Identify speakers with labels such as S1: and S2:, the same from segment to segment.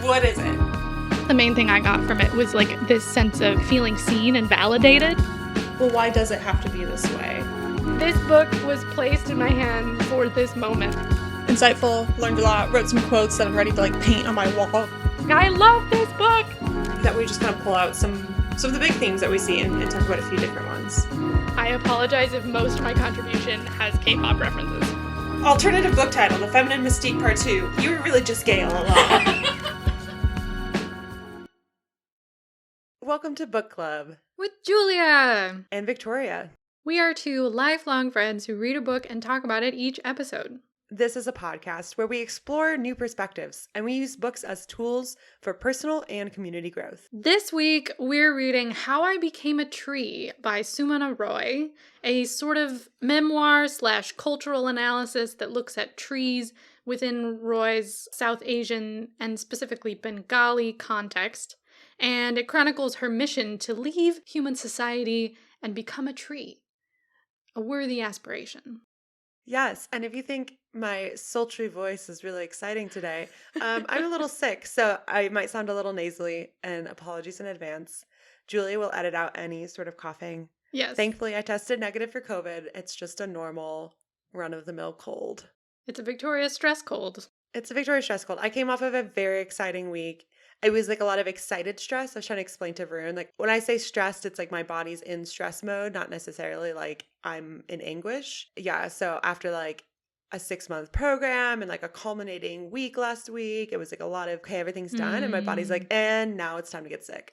S1: What is it?
S2: The main thing I got from it was like this sense of feeling seen and validated.
S1: Well, why does it have to be this way?
S2: This book was placed in my hand for this moment.
S1: Insightful, learned a lot, wrote some quotes that I'm ready to like paint on my wall.
S2: I love this book!
S1: That we just kind of pull out some of the big themes that we see and talk about a few different ones.
S2: I apologize if most of my contribution has K-pop references.
S1: Alternative book title, The Feminine Mystique Part 2. You were really just gay all along. Welcome to Book Club.
S2: With Julia!
S1: And Victoria.
S2: We are two lifelong friends who read a book and talk about it each episode.
S1: This is a podcast where we explore new perspectives and we use books as tools for personal and community growth.
S2: This week, we're reading How I Became a Tree by Sumana Roy, a sort of memoir/cultural analysis that looks at trees within Roy's South Asian and specifically Bengali context, and it chronicles her mission to leave human society and become a tree. A worthy aspiration.
S1: Yes, and if you think my sultry voice is really exciting today, I'm a little sick, so I might sound a little nasally, and apologies in advance. Julia will edit out any sort of coughing.
S2: Yes.
S1: Thankfully, I tested negative for COVID. It's just a normal run-of-the-mill cold.
S2: It's a Victoria stress cold.
S1: It's a Victoria stress cold. I came off of a very exciting week. It was like a lot of excited stress. I was trying to explain to Varun, like when I say stressed, it's like my body's in stress mode, not necessarily like I'm in anguish. Yeah, so after like a 6-month program and like a culminating week last week, it was like a lot of, okay, everything's done. And my body's like, and now it's time to get sick.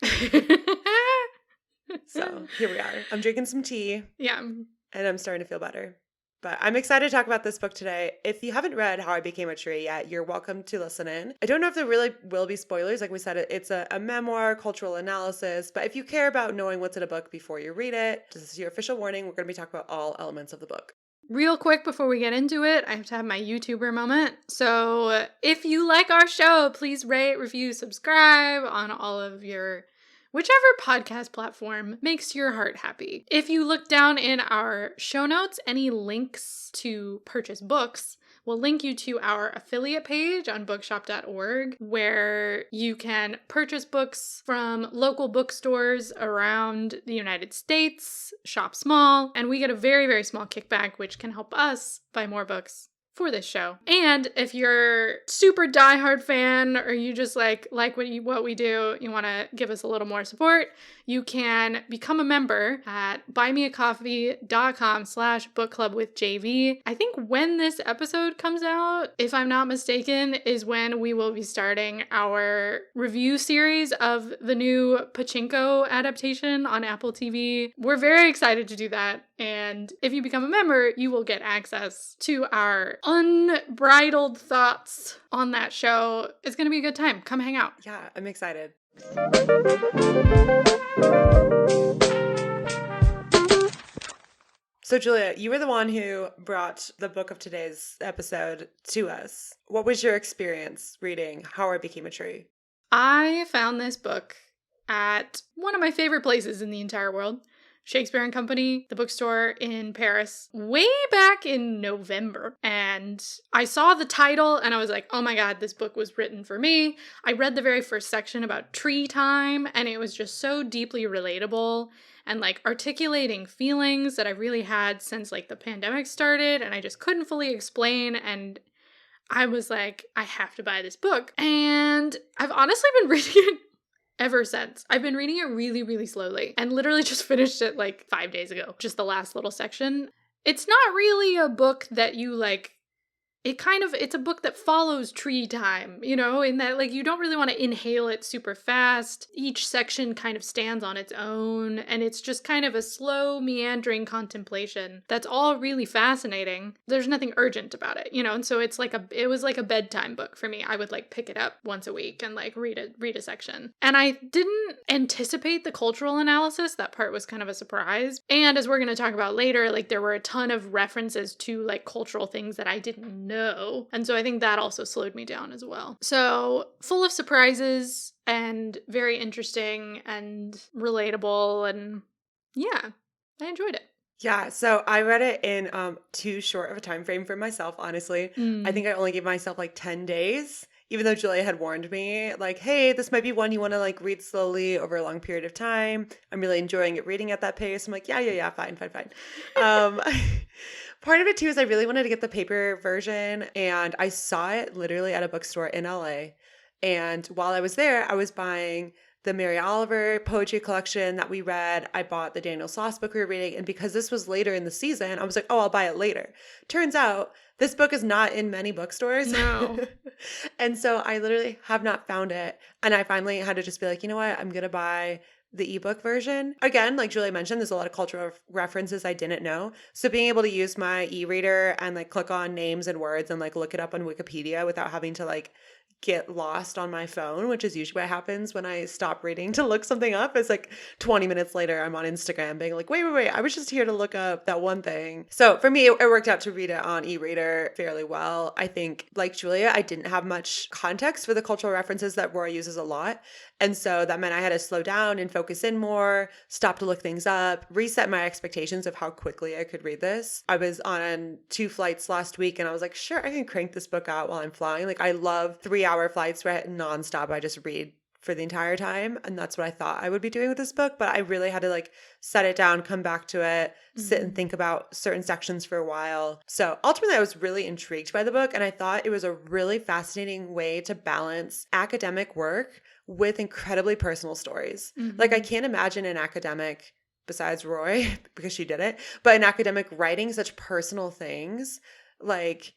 S1: So here we are. I'm drinking some tea.
S2: Yeah.
S1: And I'm starting to feel better. But I'm excited to talk about this book today. If you haven't read How I Became a Tree yet, you're welcome to listen in. I don't know if there really will be spoilers. Like we said, it's a memoir, cultural analysis. But if you care about knowing what's in a book before you read it, this is your official warning. We're going to be talking about all elements of the book.
S2: Real quick before we get into it, I have to have my YouTuber moment. So if you like our show, please rate, review, subscribe on all of your whichever podcast platform makes your heart happy. If you look down in our show notes, any links to purchase books will link you to our affiliate page on bookshop.org, where you can purchase books from local bookstores around the United States, shop small, and we get a very, very small kickback, which can help us buy more books for this show. And if you're super diehard fan or you just like what we do, you want to give us a little more support, you can become a member at buymeacoffee.com/bookclubwithjv. I think when this episode comes out, if I'm not mistaken, is when we will be starting our review series of the new Pachinko adaptation on Apple TV. We're very excited to do that. And if you become a member, you will get access to our unbridled thoughts on that show. It's going to be a good time. Come hang out.
S1: Yeah, I'm excited. So Julia, you were the one who brought the book of today's episode to us. What was your experience reading How I Became a Tree?
S2: I found this book at one of my favorite places in the entire world, Shakespeare and Company, the bookstore in Paris, way back in November. And I saw the title and I was like, oh my God, this book was written for me. I read the very first section about tree time and it was just so deeply relatable and like articulating feelings that I really had since like the pandemic started and I just couldn't fully explain. And I was like, I have to buy this book. And I've honestly been reading it ever since. I've been reading it really, really slowly and literally just finished it like 5 days ago. Just the last little section. It's not really a book that you like, it's a book that follows tree time, you know, in that like you don't really want to inhale it super fast. Each section kind of stands on its own and it's just kind of a slow meandering contemplation that's all really fascinating. There's nothing urgent about it, you know, and so it was like a bedtime book for me. I would like pick it up once a week and like read a section. And I didn't anticipate the cultural analysis. That part was kind of a surprise. And as we're going to talk about later, like there were a ton of references to like cultural things that I didn't know. And so I think that also slowed me down as well. So full of surprises and very interesting and relatable. And yeah, I enjoyed it.
S1: Yeah, so I read it in too short of a time frame for myself, honestly. I think I only gave myself like 10 days. even though Julia had warned me, like, hey, this might be one you want to like read slowly over a long period of time. I'm really enjoying it reading at that pace. I'm like, yeah, fine. Um, part of it too is I really wanted to get the paper version, and I saw it literally at a bookstore in LA. And while I was there, I was buying the Mary Oliver poetry collection that we read. I bought the Daniel Sloss book we were reading. And because this was later in the season, I was like, oh, I'll buy it later. Turns out this book is not in many bookstores.
S2: No.
S1: And so I literally have not found it. And I finally had to just be like, you know what? I'm going to buy the ebook version. Again, like Julie mentioned, there's a lot of cultural references I didn't know. So being able to use my e-reader and like click on names and words and like look it up on Wikipedia without having to like get lost on my phone, which is usually what happens when I stop reading to look something up. It's like 20 minutes later, I'm on Instagram being like, wait, I was just here to look up that one thing. So for me, it worked out to read it on e-reader fairly well. I think, like Julia, I didn't have much context for the cultural references that Roy uses a lot. And so that meant I had to slow down and focus in more, stop to look things up, reset my expectations of how quickly I could read this. I was on 2 flights last week and I was like, sure, I can crank this book out while I'm flying. Like I love 3-hour flights where nonstop I just read for the entire time. And that's what I thought I would be doing with this book. But I really had to like set it down, come back to it, sit and think about certain sections for a while. So ultimately I was really intrigued by the book. And I thought it was a really fascinating way to balance academic work with incredibly personal stories. Like I can't imagine an academic, besides Roy, because she did it, but an academic writing such personal things, like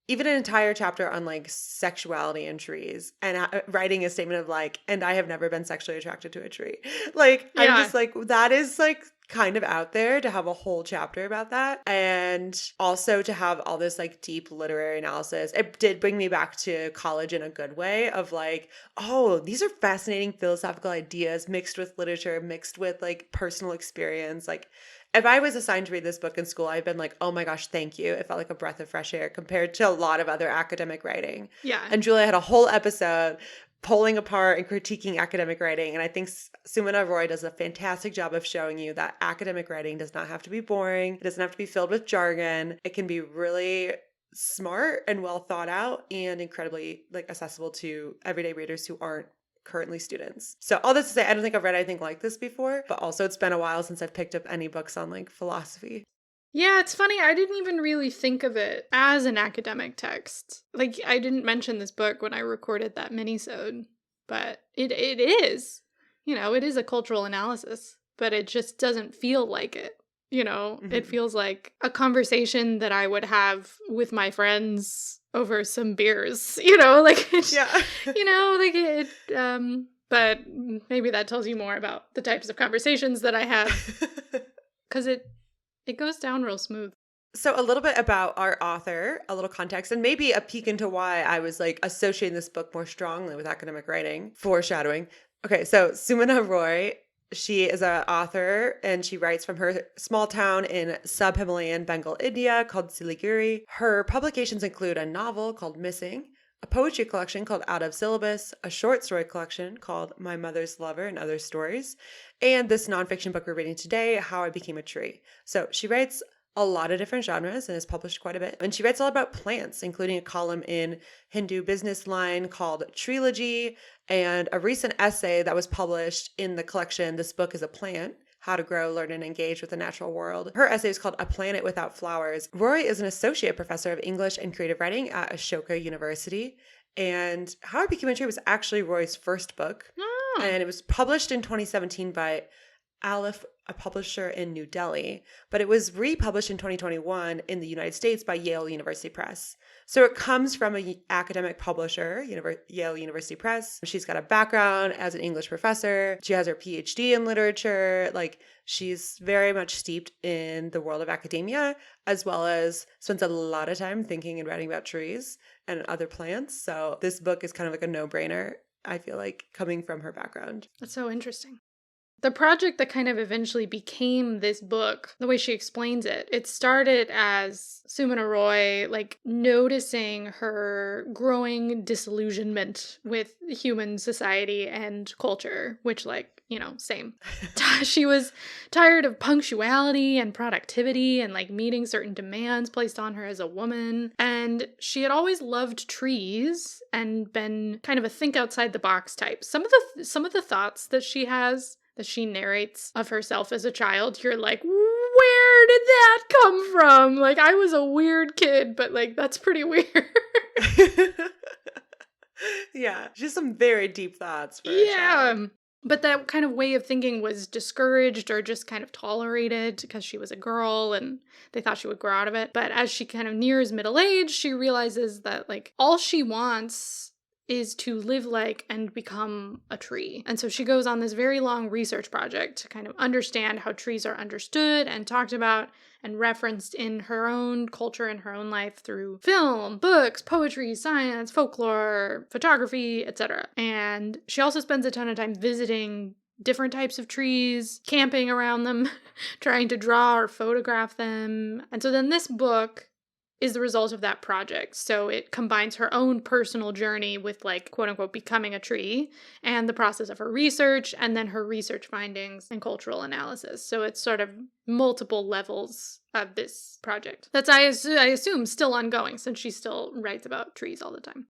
S1: even an entire chapter on like sexuality and trees and writing a statement of like, and I have never been sexually attracted to a tree. Like, I'm just like, that is like kind of out there to have a whole chapter about that. And also to have all this like deep literary analysis. It did bring me back to college in a good way of like, oh, these are fascinating philosophical ideas mixed with literature, mixed with like personal experience. Like, if I was assigned to read this book in school, I've been like, oh my gosh, thank you. It felt like a breath of fresh air compared to a lot of other academic writing.
S2: Yeah.
S1: And Julia had a whole episode pulling apart and critiquing academic writing. And I think Sumana Roy does a fantastic job of showing you that academic writing does not have to be boring. It doesn't have to be filled with jargon. It can be really smart and well thought out and incredibly like accessible to everyday readers who aren't currently students. So all this to say, I don't think I've read anything like this before, but also it's been a while since I've picked up any books on like philosophy.
S2: Yeah, it's funny. I didn't even really think of it as an academic text. Like, I didn't mention this book when I recorded that minisode, but it is. You know, it is a cultural analysis, but it just doesn't feel like it. You know, it feels like a conversation that I would have with my friends over some beers, you know, like,
S1: Yeah.
S2: you know, like it, but maybe that tells you more about the types of conversations that I have, because it goes down real smooth.
S1: So a little bit about our author, a little context, and maybe a peek into why I was like associating this book more strongly with academic writing, foreshadowing. Okay, so Sumana Roy, she is an author and she writes from her small town in sub-Himalayan Bengal, India called Siliguri. Her publications include a novel called Missing, a poetry collection called Out of Syllabus, a short story collection called My Mother's Lover and Other Stories, and this nonfiction book we're reading today, How I Became a Tree. So she writes a lot of different genres and has published quite a bit. And she writes all about plants, including a column in Hindu Business Line called Trilogy and a recent essay that was published in the collection This Book is a Plant, How to Grow, Learn, and Engage with the Natural World. Her essay is called A Planet Without Flowers. Roy is an associate professor of English and creative writing at Ashoka University. And How I Became a Tree was actually Roy's first book.
S2: Oh.
S1: And it was published in 2017 by Aleph, a publisher in New Delhi, but it was republished in 2021 in the United States by Yale University Press. So it comes from an academic publisher, Yale University Press. She's got a background as an English professor. She has her PhD in literature. Like, she's very much steeped in the world of academia, as well as spends a lot of time thinking and writing about trees and other plants. So this book is kind of like a no-brainer, I feel like, coming from her background.
S2: That's so interesting. The project that kind of eventually became this book, the way she explains it, it started as Sumana Roy, like, noticing her growing disillusionment with human society and culture, which, like, same. She was tired of punctuality and productivity and like meeting certain demands placed on her as a woman. And she had always loved trees and been kind of a think outside the box type. Some of the thoughts that she has, that she narrates of herself as a child, you're like, where did that come from? Like, I was a weird kid, but like, that's pretty weird.
S1: Yeah, just some very deep thoughts for a
S2: Yeah.
S1: child.
S2: But that kind of way of thinking was discouraged or just kind of tolerated because she was a girl and they thought she would grow out of it. But as she kind of nears middle age, she realizes that like all she wants is to live like and become a tree. And so she goes on this very long research project to kind of understand how trees are understood and talked about and referenced in her own culture and her own life through film, books, poetry, science, folklore, photography, etc. And she also spends a ton of time visiting different types of trees, camping around them, trying to draw or photograph them. And so then this book is the result of that project. So it combines her own personal journey with like quote unquote becoming a tree and the process of her research and then her research findings and cultural analysis. So it's sort of multiple levels of this project. That's, I assume, still ongoing since she still writes about trees all the time.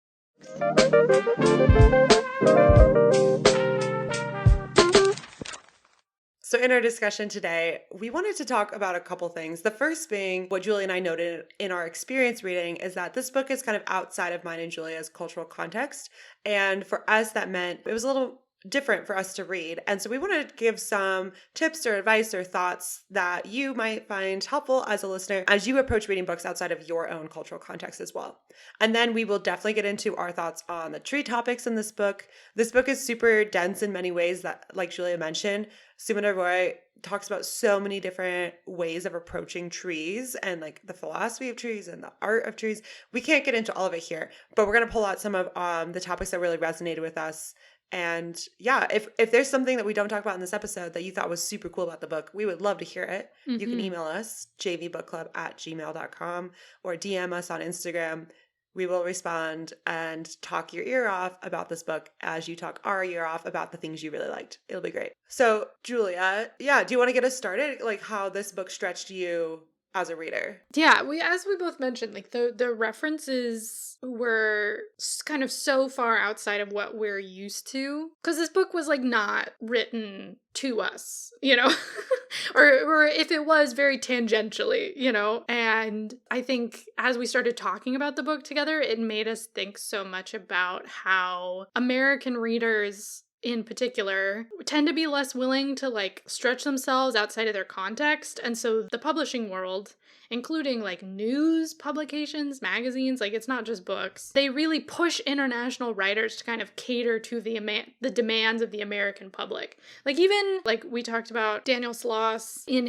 S1: So in our discussion today, we wanted to talk about a couple things. The first being what Julie and I noted in our experience reading is that this book is kind of outside of mine and Julia's cultural context. And for us, that meant it was a little different for us to read. And so we want to give some tips or advice or thoughts that you might find helpful as a listener as you approach reading books outside of your own cultural context as well. And then we will definitely get into our thoughts on the tree topics in this book. This book is super dense in many ways that, like Julia mentioned, Sumana Roy talks about so many different ways of approaching trees and like the philosophy of trees and the art of trees. We can't get into all of it here, but we're going to pull out some of the topics that really resonated with us. And yeah, if there's something that we don't talk about in this episode that you thought was super cool about the book, we would love to hear it. Mm-hmm. You can email us, jvbookclub@gmail.com, or DM us on Instagram. We will respond and talk your ear off about this book as you talk our ear off about the things you really liked. It'll be great. So, Julia, yeah, do you want to get us started? Like how this book stretched you as a reader?
S2: Yeah, as we both mentioned, like the references were kind of so far outside of what we're used to, because this book was like not written to us, or if it was, very tangentially, and I think as we started talking about the book together, it made us think so much about how American readers in particular tend to be less willing to like stretch themselves outside of their context. And so the publishing world, including like news publications, magazines, like it's not just books, they really push international writers to kind of cater to the demands of the American public. Like even like we talked about Daniel Sloss in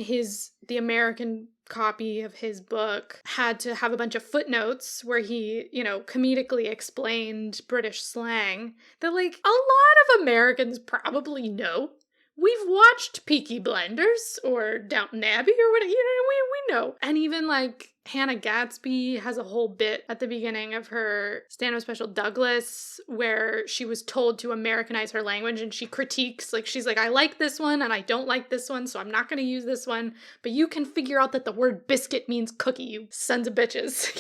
S2: the American copy of his book had to have a bunch of footnotes where he, comedically explained British slang that like a lot of Americans probably know. We've watched Peaky Blinders or Downton Abbey or whatever, we know. And even like Hannah Gadsby has a whole bit at the beginning of her stand-up special Douglas where she was told to Americanize her language and she critiques, like she's like, I like this one and I don't like this one, so I'm not going to use this one, but you can figure out that the word biscuit means cookie, you sons of bitches,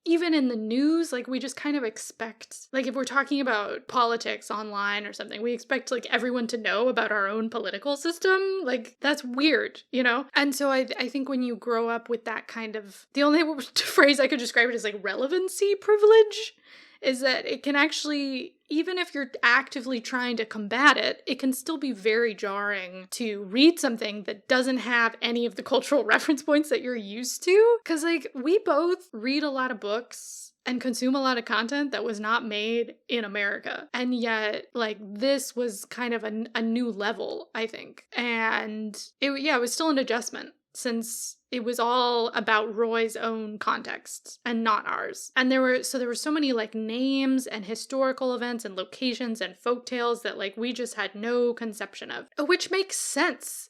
S2: Even in the news, like we just kind of expect, like if we're talking about politics online or something, we expect like everyone to know about our own political system. Like that's weird, And so I think when you grow up with that kind of, the only phrase I could describe it is like relevancy privilege, is that it can actually, even if you're actively trying to combat it, it can still be very jarring to read something that doesn't have any of the cultural reference points that you're used to. Because, like, we both read a lot of books and consume a lot of content that was not made in America. And yet, like, this was kind of a new level, I think. And it was still an adjustment, since it was all about Roy's own context and not ours. And there were so many like names and historical events and locations and folktales that like we just had no conception of, which makes sense.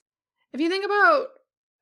S2: If you think about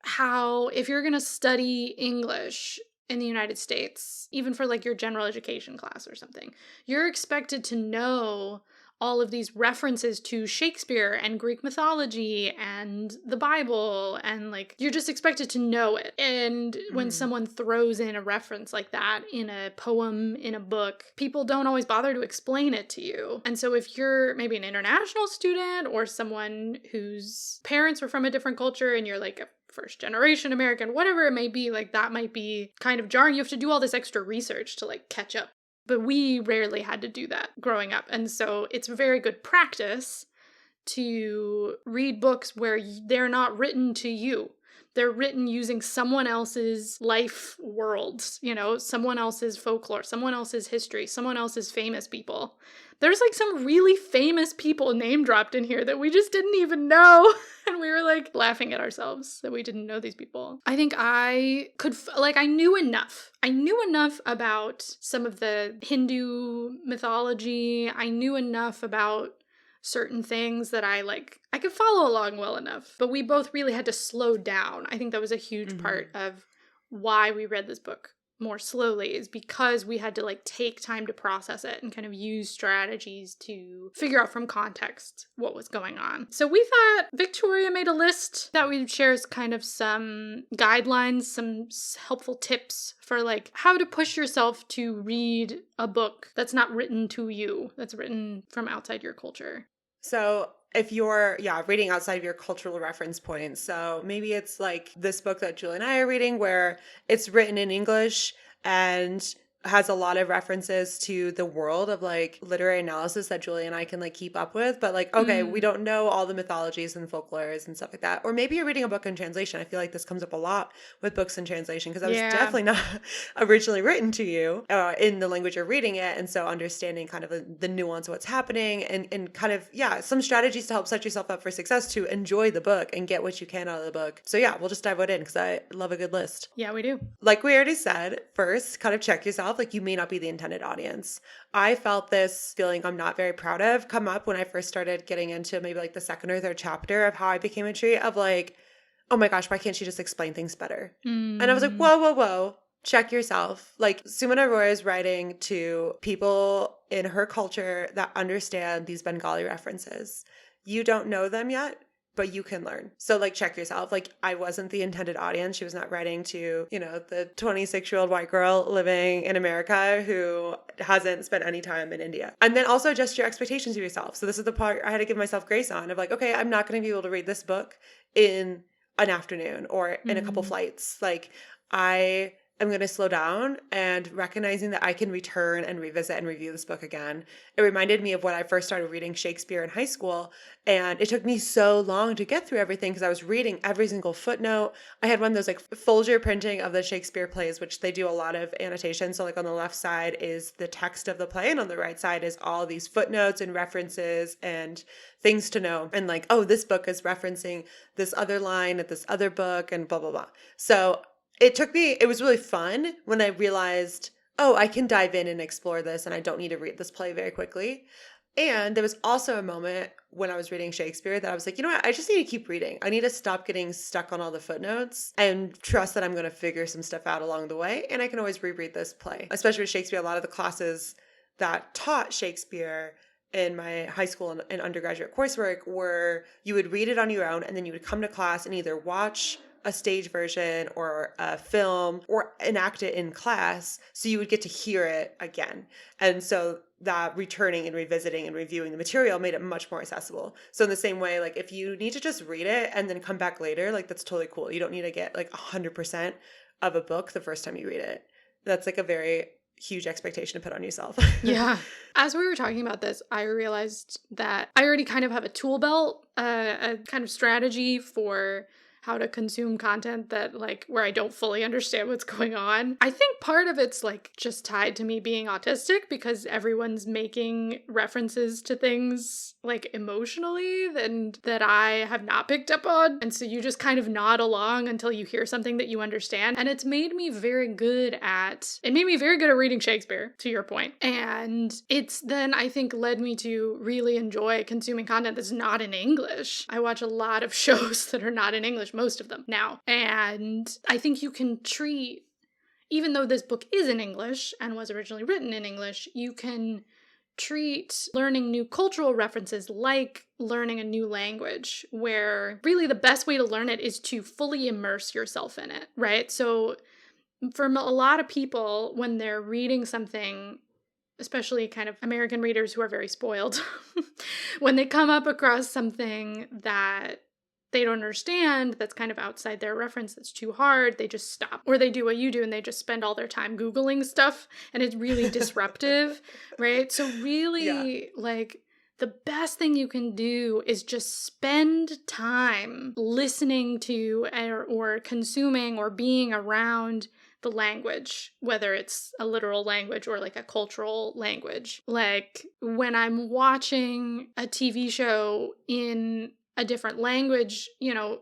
S2: how if you're going to study English in the United States, even for like your general education class or something, you're expected to know all of these references to Shakespeare and Greek mythology and the Bible, and like you're just expected to know it. And when someone throws in a reference like that in a poem, in a book, people don't always bother to explain it to you. And so if you're maybe an international student or someone whose parents were from a different culture and you're like a first generation American, whatever it may be, like that might be kind of jarring. You have to do all this extra research to like catch up. But we rarely had to do that growing up. And so it's very good practice to read books where they're not written to you. They're written using someone else's life worlds, you know, someone else's folklore, someone else's history, someone else's famous people. There's like some really famous people name dropped in here that we just didn't even know. And we were like laughing at ourselves that we didn't know these people. I think I could, I knew enough. I knew enough about some of the Hindu mythology. I knew enough about certain things that I could follow along well enough. But we both really had to slow down. I think that was a huge part of why we read this book more slowly, is because we had to like take time to process it and kind of use strategies to figure out from context what was going on. So we thought Victoria made a list that we'd share as kind of some guidelines, some helpful tips for like how to push yourself to read a book that's not written to you, that's written from outside your culture.
S1: So if you're, reading outside of your cultural reference points, so maybe it's like this book that Julie and I are reading where it's written in English and has a lot of references to the world of like literary analysis that Julie and I can like keep up with. But like, okay, we don't know all the mythologies and folklores and stuff like that. Or maybe you're reading a book in translation. I feel like this comes up a lot with books in translation because that was definitely not originally written to you in the language you're reading it. And so understanding kind of the nuance of what's happening and kind of, some strategies to help set yourself up for success to enjoy the book and get what you can out of the book. So we'll just dive right in because I love a good list.
S2: Yeah, we do.
S1: Like we already said, first, kind of check yourself. Like you may not be the intended audience. I felt this feeling I'm not very proud of come up when I first started getting into maybe like the second or third chapter of How I Became a Tree of like, oh my gosh, why can't she just explain things better? And I was like, whoa, check yourself. Like Sumana Roy is writing to people in her culture that understand these Bengali references. You don't know them yet, but you can learn. So like check yourself. Like I wasn't the intended audience. She was not writing to, the 26-year-old white girl living in America who hasn't spent any time in India. And then also adjust your expectations of yourself. So this is the part I had to give myself grace on of like, okay, I'm not going to be able to read this book in an afternoon or in a couple flights. Like I'm going to slow down and recognizing that I can return and revisit and review this book again. It reminded me of when I first started reading Shakespeare in high school, and it took me so long to get through everything because I was reading every single footnote. I had one of those like Folger printing of the Shakespeare plays, which they do a lot of annotation. So like on the left side is the text of the play and on the right side is all these footnotes and references and things to know. And like, oh, this book is referencing this other line at this other book and blah, blah, blah. So it was really fun when I realized, oh, I can dive in and explore this and I don't need to read this play very quickly. And there was also a moment when I was reading Shakespeare that I was like, you know what? I just need to keep reading. I need to stop getting stuck on all the footnotes and trust that I'm going to figure some stuff out along the way. And I can always reread this play, especially with Shakespeare. A lot of the classes that taught Shakespeare in my high school and undergraduate coursework were you would read it on your own and then you would come to class and either watch a stage version or a film or enact it in class so you would get to hear it again. And so that returning and revisiting and reviewing the material made it much more accessible. So in the same way, like if you need to just read it and then come back later, like that's totally cool. You don't need to get like 100% of a book the first time you read it. That's like a very huge expectation to put on yourself.
S2: Yeah. As we were talking about this, I realized that I already kind of have a tool belt, a kind of strategy for how to consume content that like where I don't fully understand what's going on. I think part of it's like just tied to me being autistic because everyone's making references to things like emotionally and that I have not picked up on. And so you just kind of nod along until you hear something that you understand. And it made me very good at reading Shakespeare, to your point. And it's then I think led me to really enjoy consuming content that's not in English. I watch a lot of shows that are not in English, most of them now. And I think you can treat, even though this book is in English and was originally written in English, you can treat learning new cultural references like learning a new language, where really the best way to learn it is to fully immerse yourself in it, right? So for a lot of people, when they're reading something, especially kind of American readers who are very spoiled, when they come up across something that they don't understand, that's kind of outside their reference, that's too hard, they just stop. Or they do what you do and they just spend all their time Googling stuff, and it's really disruptive, right? So really, like, the best thing you can do is just spend time listening to or consuming or being around the language, whether it's a literal language or like a cultural language. Like when I'm watching a TV show in a different language,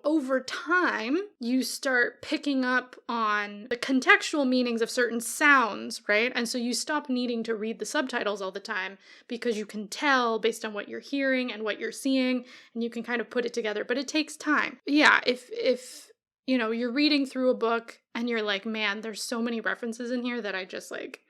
S2: over time, you start picking up on the contextual meanings of certain sounds, right? And so you stop needing to read the subtitles all the time because you can tell based on what you're hearing and what you're seeing, and you can kind of put it together, but it takes time. Yeah, if you're reading through a book and you're like, man, there's so many references in here that I just like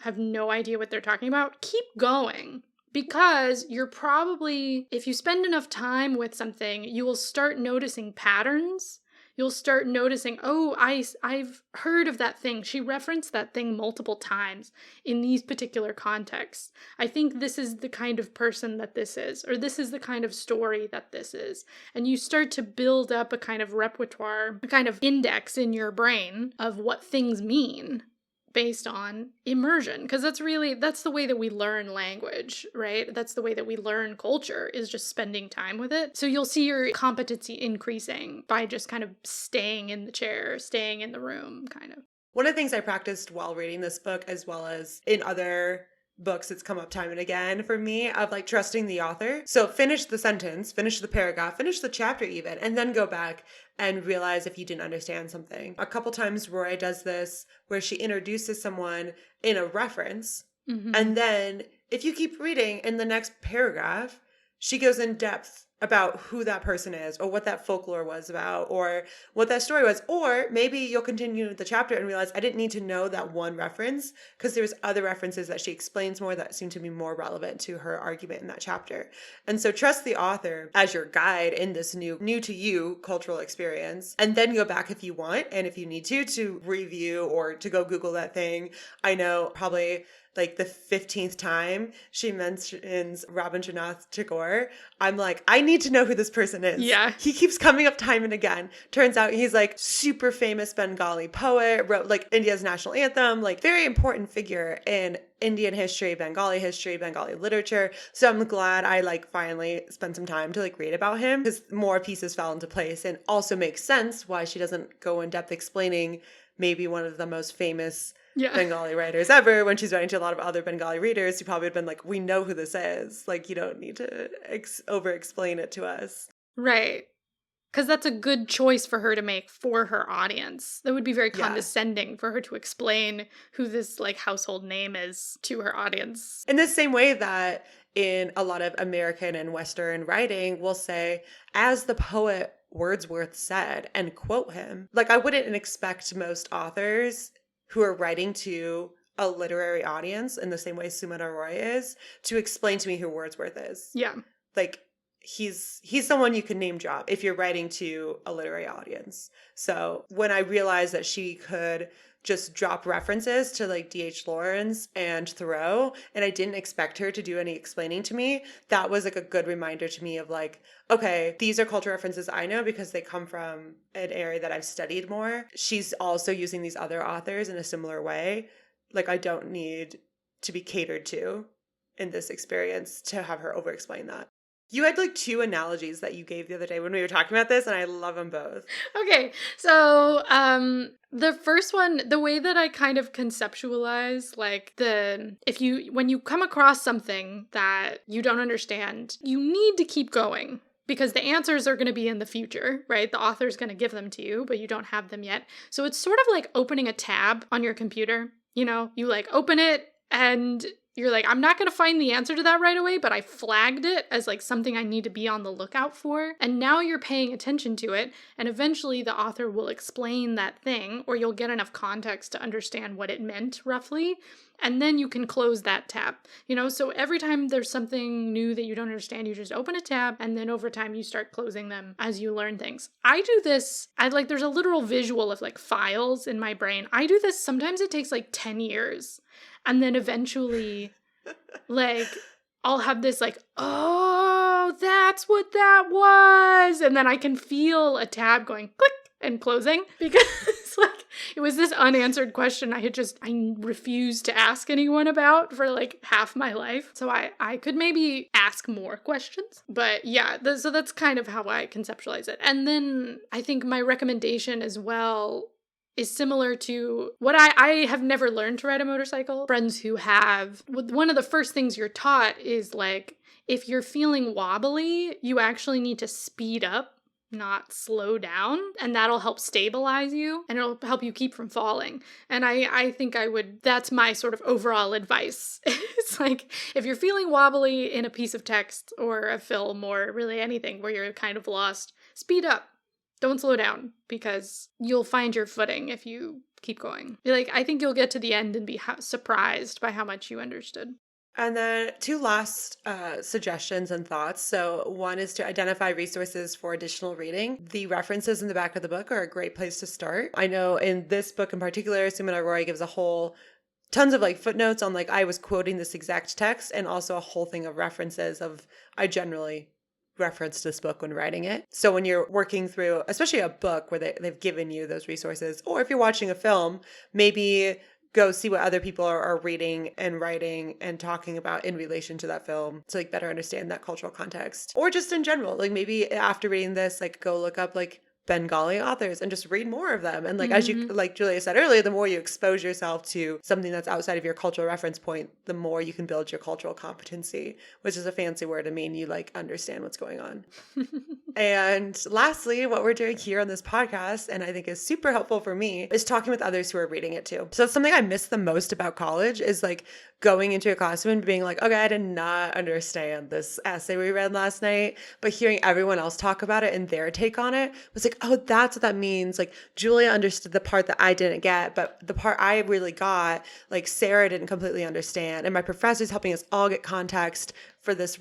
S2: have no idea what they're talking about, keep going. Because you're probably, if you spend enough time with something, you will start noticing patterns. You'll start noticing, oh, I've heard of that thing. She referenced that thing multiple times in these particular contexts. I think this is the kind of person that this is, or this is the kind of story that this is. And you start to build up a kind of repertoire, a kind of index in your brain of what things mean, based on immersion, because that's the way that we learn language, right? That's the way that we learn culture, is just spending time with it. So you'll see your competency increasing by just kind of staying in the chair, staying in the room, kind of.
S1: One of the things I practiced while reading this book, as well as in other books, it's come up time and again for me, of like trusting the author. So finish the sentence, finish the paragraph, finish the chapter even, and then go back and realize if you didn't understand something. A couple times Roy does this where she introduces someone in a reference, and then if you keep reading in the next paragraph, she goes in depth about who that person is, or what that folklore was about, or what that story was. Or maybe you'll continue the chapter and realize I didn't need to know that one reference because there's other references that she explains more that seem to be more relevant to her argument in that chapter. And so trust the author as your guide in this new to you cultural experience, and then go back if you want, and if you need to review or to go Google that thing. I know probably like the 15th time she mentions Rabindranath Tagore, I'm like, I need to know who this person is.
S2: Yeah.
S1: He keeps coming up time and again. Turns out he's like super famous Bengali poet, wrote like India's national anthem, like very important figure in Indian history, Bengali literature. So I'm glad I like finally spent some time to like read about him, because more pieces fell into place, and also makes sense why she doesn't go in depth explaining maybe one of the most famous Bengali writers ever, when she's writing to a lot of other Bengali readers who probably have been like, we know who this is. Like, you don't need to over-explain it to us.
S2: Right. Because that's a good choice for her to make for her audience. That would be very condescending for her to explain who this like household name is to her audience.
S1: In the same way that in a lot of American and Western writing, we'll say, as the poet Wordsworth said, and quote him. Like, I wouldn't expect most authors who are writing to a literary audience in the same way Sumana Roy is to explain to me who Wordsworth is.
S2: Yeah.
S1: Like, he's someone you can name drop if you're writing to a literary audience. So when I realized that she could just drop references to like D.H. Lawrence and Thoreau, and I didn't expect her to do any explaining to me, that was like a good reminder to me of like, okay, these are cultural references I know because they come from an area that I've studied more. She's also using these other authors in a similar way. Like, I don't need to be catered to in this experience to have her over explain that. You had like two analogies that you gave the other day when we were talking about this, and I love them both.
S2: Okay, so the first one, the way that I kind of conceptualize like when you come across something that you don't understand, you need to keep going because the answers are going to be in the future, right? The author's going to give them to you, but you don't have them yet. So it's sort of like opening a tab on your computer. You know, you like open it and you're like, I'm not going to find the answer to that right away, but I flagged it as like something I need to be on the lookout for. And now you're paying attention to it. And eventually the author will explain that thing, or you'll get enough context to understand what it meant roughly. And then you can close that tab, So every time there's something new that you don't understand, you just open a tab, and then over time you start closing them as you learn things. I do this, there's a literal visual of like files in my brain. I do this, sometimes it takes like 10 years. And then eventually, like, I'll have this like, oh, that's what that was. And then I can feel a tab going click and closing because like it was this unanswered question I refused to ask anyone about for like half my life. So I could maybe ask more questions. But yeah, so that's kind of how I conceptualize it. And then I think my recommendation as well is similar to what I have never learned to ride a motorcycle. Friends who have, one of the first things you're taught is like, if you're feeling wobbly, you actually need to speed up, not slow down, and that'll help stabilize you and it'll help you keep from falling. And I think that's my sort of overall advice. It's like, if you're feeling wobbly in a piece of text or a film or really anything where you're kind of lost, speed up. Don't slow down, because you'll find your footing if you keep going. I think you'll get to the end and be surprised by how much you understood.
S1: And then 2 last suggestions and thoughts. So one is to identify resources for additional reading. The references in the back of the book are a great place to start. I know in this book in particular, Sumana Roy gives tons of like footnotes on like, I was quoting this exact text, and also a whole thing of references of, I generally referenced this book when writing it. So when you're working through, especially a book where they've given you those resources, or if you're watching a film, maybe go see what other people are reading and writing and talking about in relation to that film to like better understand that cultural context. Or just in general, like maybe after reading this, like go look up like Bengali authors and just read more of them. And like, as you, like Julia said earlier, the more you expose yourself to something that's outside of your cultural reference point, the more you can build your cultural competency, which is a fancy word to mean you like understand what's going on. And lastly, what we're doing here on this podcast, and I think is super helpful for me, is talking with others who are reading it too. So something I miss the most about college is like going into a classroom and being like, okay, I did not understand this essay we read last night, but hearing everyone else talk about it and their take on it was like, oh, that's what that means. Like Julia understood the part that I didn't get, but the part I really got, like Sarah didn't completely understand. And my professor's helping us all get context for this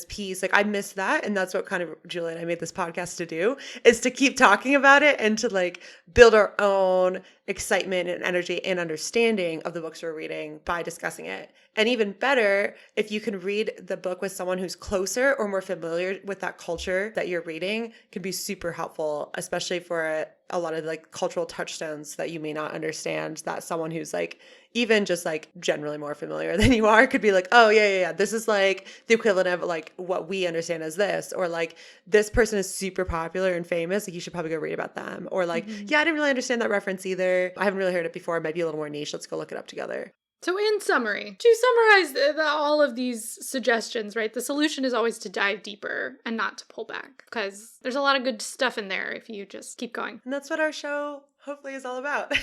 S1: piece. Like I missed that. And that's what kind of Julia and I made this podcast to do, is to keep talking about it and to like build our own excitement and energy and understanding of the books we're reading by discussing it. And even better, if you can read the book with someone who's closer or more familiar with that culture that you're reading, can be super helpful, especially for a lot of like cultural touchstones that you may not understand, that someone who's like even just like generally more familiar than you are could be like, oh yeah, this is like the equivalent of like what we understand as this, or like this person is super popular and famous, like you should probably go read about them, or like, yeah, I didn't really understand that reference either, I haven't really heard it before, it might be a little more niche, let's go look it up together.
S2: So in summary, to summarize all of these suggestions, right, the solution is always to dive deeper and not to pull back, because there's a lot of good stuff in there if you just keep going.
S1: And that's what our show hopefully is all about,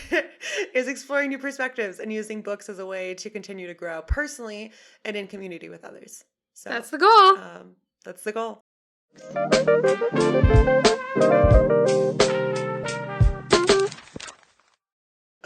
S1: is exploring new perspectives and using books as a way to continue to grow personally and in community with others. So
S2: that's the goal.
S1: That's the goal.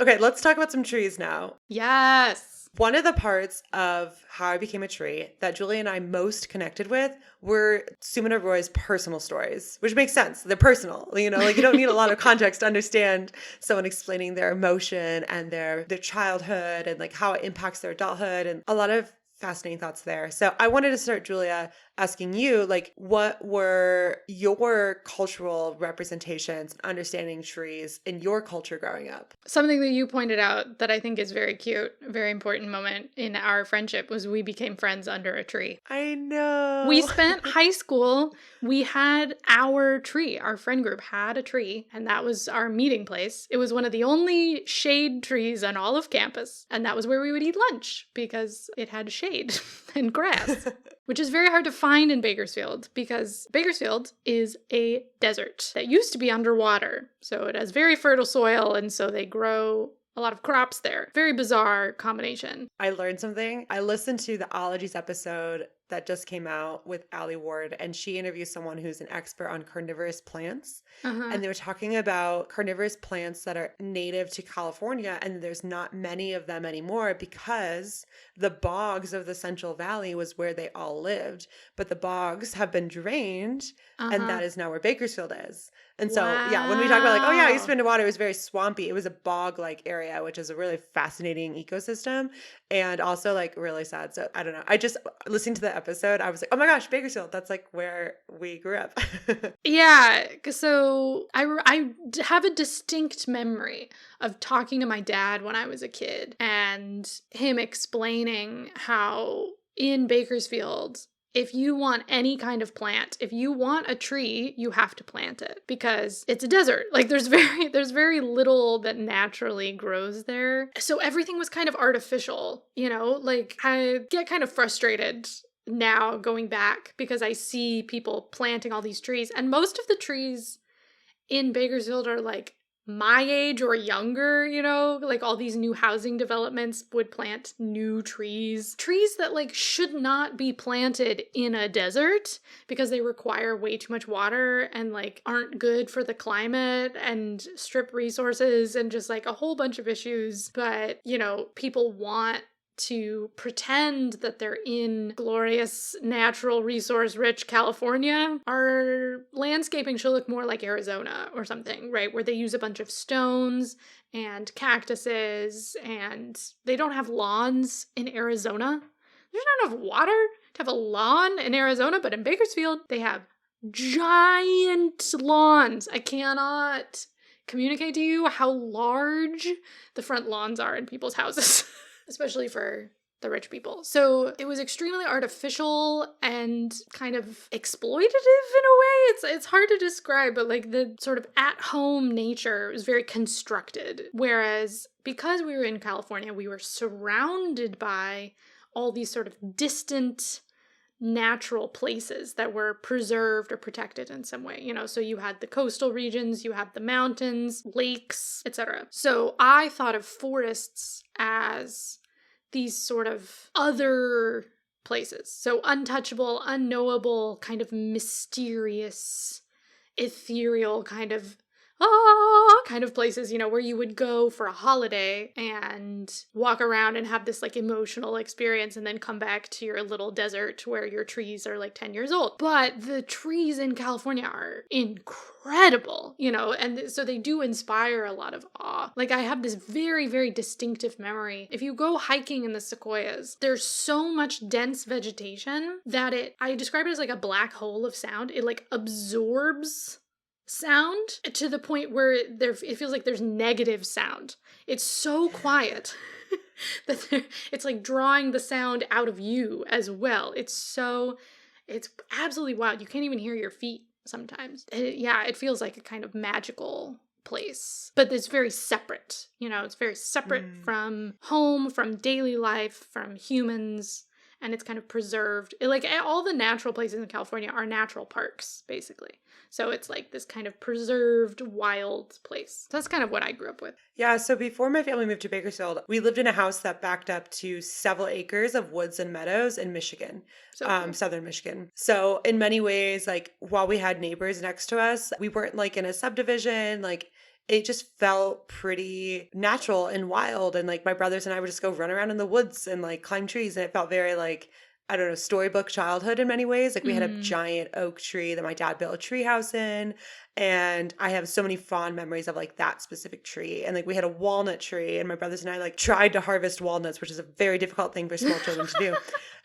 S1: Okay, let's talk about some trees now.
S2: Yes.
S1: One of the parts of how I became a tree that Julie and I most connected with were Sumana Roy's personal stories, which makes sense. They're personal, like you don't need a lot of context to understand someone explaining their emotion and their childhood and like how it impacts their adulthood, and a lot of fascinating thoughts there. So I wanted to start, Julia, asking you, like, what were your cultural representations and understanding trees in your culture growing up?
S2: Something that you pointed out that I think is very cute, a very important moment in our friendship was we became friends under a tree.
S1: I know.
S2: We spent high school, we had our tree. Our friend group had a tree, and that was our meeting place. It was one of the only shade trees on all of campus, and that was where we would eat lunch because it had shade and grass. Which is very hard to find in Bakersfield because Bakersfield is a desert that used to be underwater. So it has very fertile soil, and so they grow a lot of crops there. Very bizarre combination.
S1: I learned something. I listened to the Ologies episode that just came out with Allie Ward, and she interviews someone who's an expert on carnivorous plants.
S2: Uh-huh.
S1: And they were talking about carnivorous plants that are native to California, and there's not many of them anymore because the bogs of the Central Valley was where they all lived. But the bogs have been drained, and
S2: Uh-huh.
S1: that is now where Bakersfield is. And so, yeah, when we talk about like, oh yeah, I used to be
S2: Wow.
S1: in water, it was very swampy. It was a bog-like area, which is a really fascinating ecosystem and also like really sad. So I don't know. I just listening to the episode, I was like, oh my gosh, Bakersfield. That's like where we grew up.
S2: Yeah, so have a distinct memory of talking to my dad when I was a kid and him explaining how in Bakersfield, if you want any kind of plant, if you want a tree, you have to plant it because it's a desert. Like there's very little that naturally grows there. So everything was kind of artificial, Like I get kind of frustrated now going back because I see people planting all these trees, and most of the trees in Bakersfield are like my age or younger, like all these new housing developments would plant new trees that like should not be planted in a desert because they require way too much water and like aren't good for the climate and strip resources and just like a whole bunch of issues. But people want to pretend that they're in glorious, natural, resource rich California. Our landscaping should look more like Arizona or something, right? Where they use a bunch of stones and cactuses, and they don't have lawns in Arizona. There's not enough water to have a lawn in Arizona, but in Bakersfield, they have giant lawns. I cannot communicate to you how large the front lawns are in people's houses. Especially for the rich people. So it was extremely artificial and kind of exploitative in a way. It's hard to describe, but like the sort of at-home nature was very constructed. Whereas because we were in California, we were surrounded by all these sort of distant natural places that were preserved or protected in some way, so you had the coastal regions, you had the mountains, lakes, etc. So I thought of forests as these sort of other places. So untouchable, unknowable, kind of mysterious, ethereal kind of places, where you would go for a holiday and walk around and have this like emotional experience and then come back to your little desert where your trees are like 10 years old. But the trees in California are incredible, and so they do inspire a lot of awe. Like I have this very, very distinctive memory. If you go hiking in the sequoias, there's so much dense vegetation that I describe it as like a black hole of sound. It like absorbs sound to the point where it feels like there's negative sound. It's so quiet that it's like drawing the sound out of you as well. It's absolutely wild. You can't even hear your feet sometimes. It feels like a kind of magical place, but it's very separate. It's very separate from home, from daily life, from humans. And it's kind of preserved. Like all the natural places in California are natural parks, basically. So it's like this kind of preserved, wild place. So that's kind of what I grew up with.
S1: Yeah, so before my family moved to Bakersfield, we lived in a house that backed up to several acres of woods and meadows in Michigan,
S2: So cool.
S1: southern Michigan. So in many ways, like while we had neighbors next to us, we weren't like in a subdivision, like it just felt pretty natural and wild. And like my brothers and I would just go run around in the woods and like climb trees. And it felt very like, I don't know, storybook childhood in many ways. Like we had a giant oak tree that my dad built a tree house in. And I have so many fond memories of like that specific tree. And like we had a walnut tree and my brothers and I like tried to harvest walnuts, which is a very difficult thing for small children to do.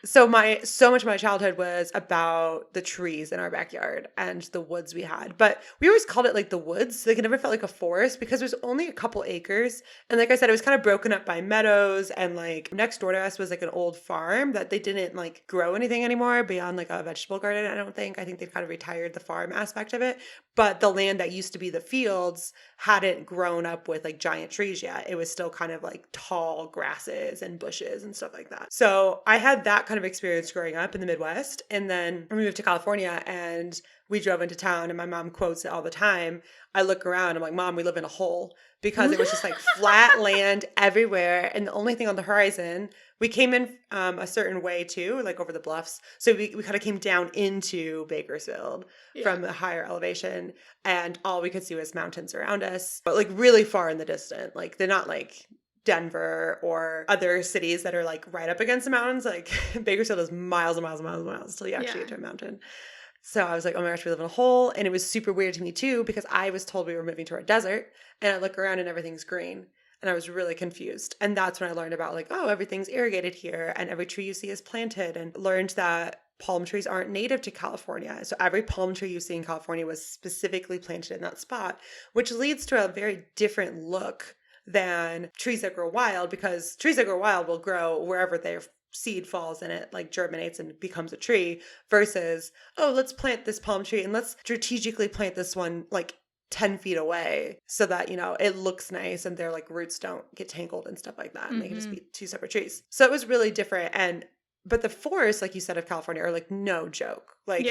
S1: So much of my childhood was about the trees in our backyard and the woods we had. But we always called it like the woods. Like it never felt like a forest because there's only a couple acres. And like I said, it was kind of broken up by meadows, and like next door to us was like an old farm that they didn't like grow anything anymore beyond like a vegetable garden, I don't think. I think they've kind of retired the farm aspect of it. But the land that used to be the fields hadn't grown up with like giant trees yet. It was still kind of like tall grasses and bushes and stuff like that. So I had that kind of experience growing up in the Midwest. And then we moved to California and we drove into town, and my mom quotes it all the time. I look around, I'm like, Mom, we live in a hole, because it was just like flat land everywhere. And the only thing on the horizon, we came in a certain way too, like over the bluffs. So we kind of came down into Bakersfield from the higher elevation, and all we could see was mountains around us, but like really far in the distance. Like they're not like Denver or other cities that are like right up against the mountains. Like Bakersfield is miles and miles and miles and miles till you actually get to a mountain. So I was like, oh my gosh, we live in a hole. And it was super weird to me too, because I was told we were moving to a desert, and I look around and everything's green. And I was really confused. And that's when I learned about like, oh, everything's irrigated here and every tree you see is planted, and learned that palm trees aren't native to California. So every palm tree you see in California was specifically planted in that spot, which leads to a very different look than trees that grow wild, because trees that grow wild will grow wherever their seed falls and it like germinates and becomes a tree, versus, oh, let's plant this palm tree and let's strategically plant this one like 10 feet away so that, it looks nice and their like roots don't get tangled and stuff like that. And they can just be two separate trees. So it was really different. But the forests, like you said, of California are like no joke. Like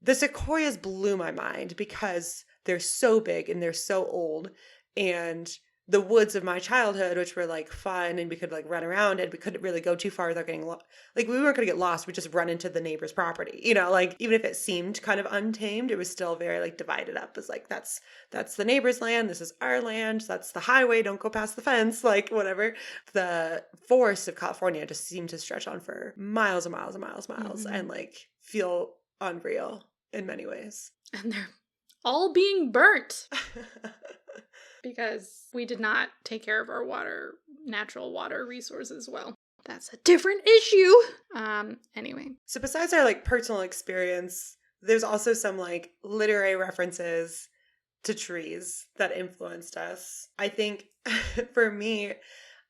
S1: the sequoias blew my mind because they're so big and they're so old. And the woods of my childhood, which were like fun and we could like run around and we couldn't really go too far without getting lost. Like we weren't going to get lost. We just run into the neighbor's property, like even if it seemed kind of untamed, it was still very like divided up as like, that's the neighbor's land. This is our land. That's the highway. Don't go past the fence, like whatever. The forests of California just seem to stretch on for miles and miles and miles and miles and like feel unreal in many ways.
S2: And they're all being burnt. Because we did not take care of our natural water resources well. That's a different issue. Anyway.
S1: So besides our like personal experience, there's also some like literary references to trees that influenced us. I think for me,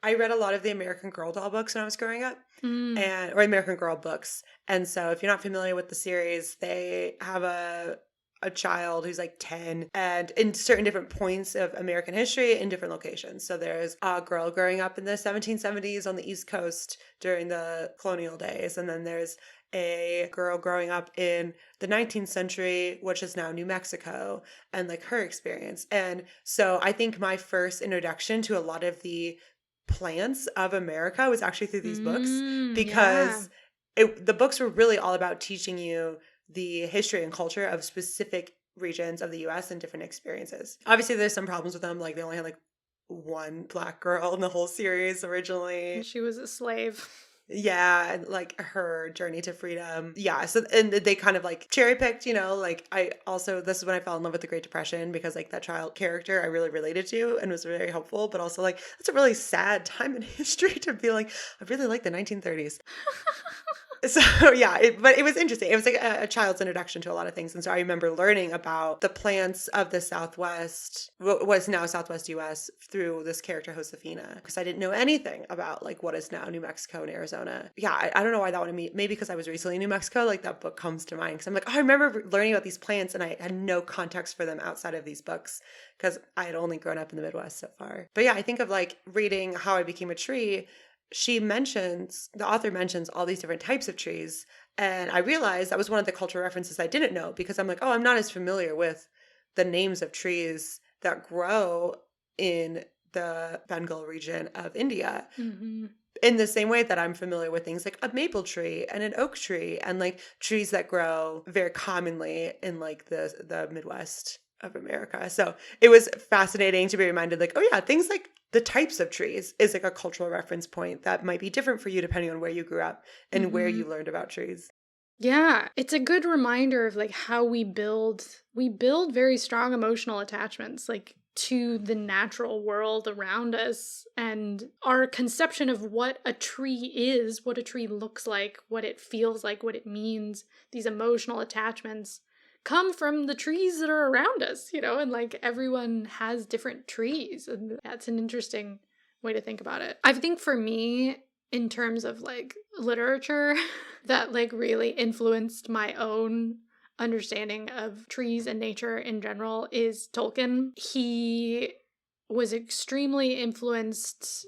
S1: I read a lot of the American Girl doll books when I was growing up, or American Girl books. And so if you're not familiar with the series, they have a child who's like 10 and in certain different points of American history in different locations. So there's a girl growing up in the 1770s on the East Coast during the colonial days. And then there's a girl growing up in the 19th century, which is now New Mexico, and like her experience. And so I think my first introduction to a lot of the plants of America was actually through these books, because the books were really all about teaching you the history and culture of specific regions of the US and different experiences. Obviously, there's some problems with them. Like they only had like one Black girl in the whole series originally.
S2: She was a slave.
S1: Yeah, and like her journey to freedom. Yeah, so and they kind of like cherry picked, like this is when I fell in love with the Great Depression, because like that child character I really related to and was very helpful, but also like that's a really sad time in history to be like, I really like the 1930s. So yeah, but it was interesting. It was like a child's introduction to a lot of things. And so I remember learning about the plants of the Southwest, what was now Southwest US, through this character Josefina, because I didn't know anything about like what is now New Mexico and Arizona. Yeah, I don't know why that would maybe because I was recently in New Mexico, like that book comes to mind, because I'm like, I remember learning about these plants and I had no context for them outside of these books because I had only grown up in the Midwest so far. But yeah, I think of like reading How I Became a Tree. The author mentions all these different types of trees. And I realized that was one of the cultural references I didn't know, because I'm like, oh, I'm not as familiar with the names of trees that grow in the Bengal region of India. Mm-hmm. In the same way that I'm familiar with things like a maple tree and an oak tree and like trees that grow very commonly in like the Midwest of America. So it was fascinating to be reminded like, oh yeah, things like the types of trees is like a cultural reference point that might be different for you depending on where you grew up and where you learned about trees.
S2: Yeah, it's a good reminder of like how we build very strong emotional attachments like to the natural world around us, and our conception of what a tree is, what a tree looks like, what it feels like, what it means, these emotional attachments come from the trees that are around us, and like everyone has different trees, and that's an interesting way to think about it. I think for me, in terms of like literature that like really influenced my own understanding of trees and nature in general is Tolkien. He was extremely influenced.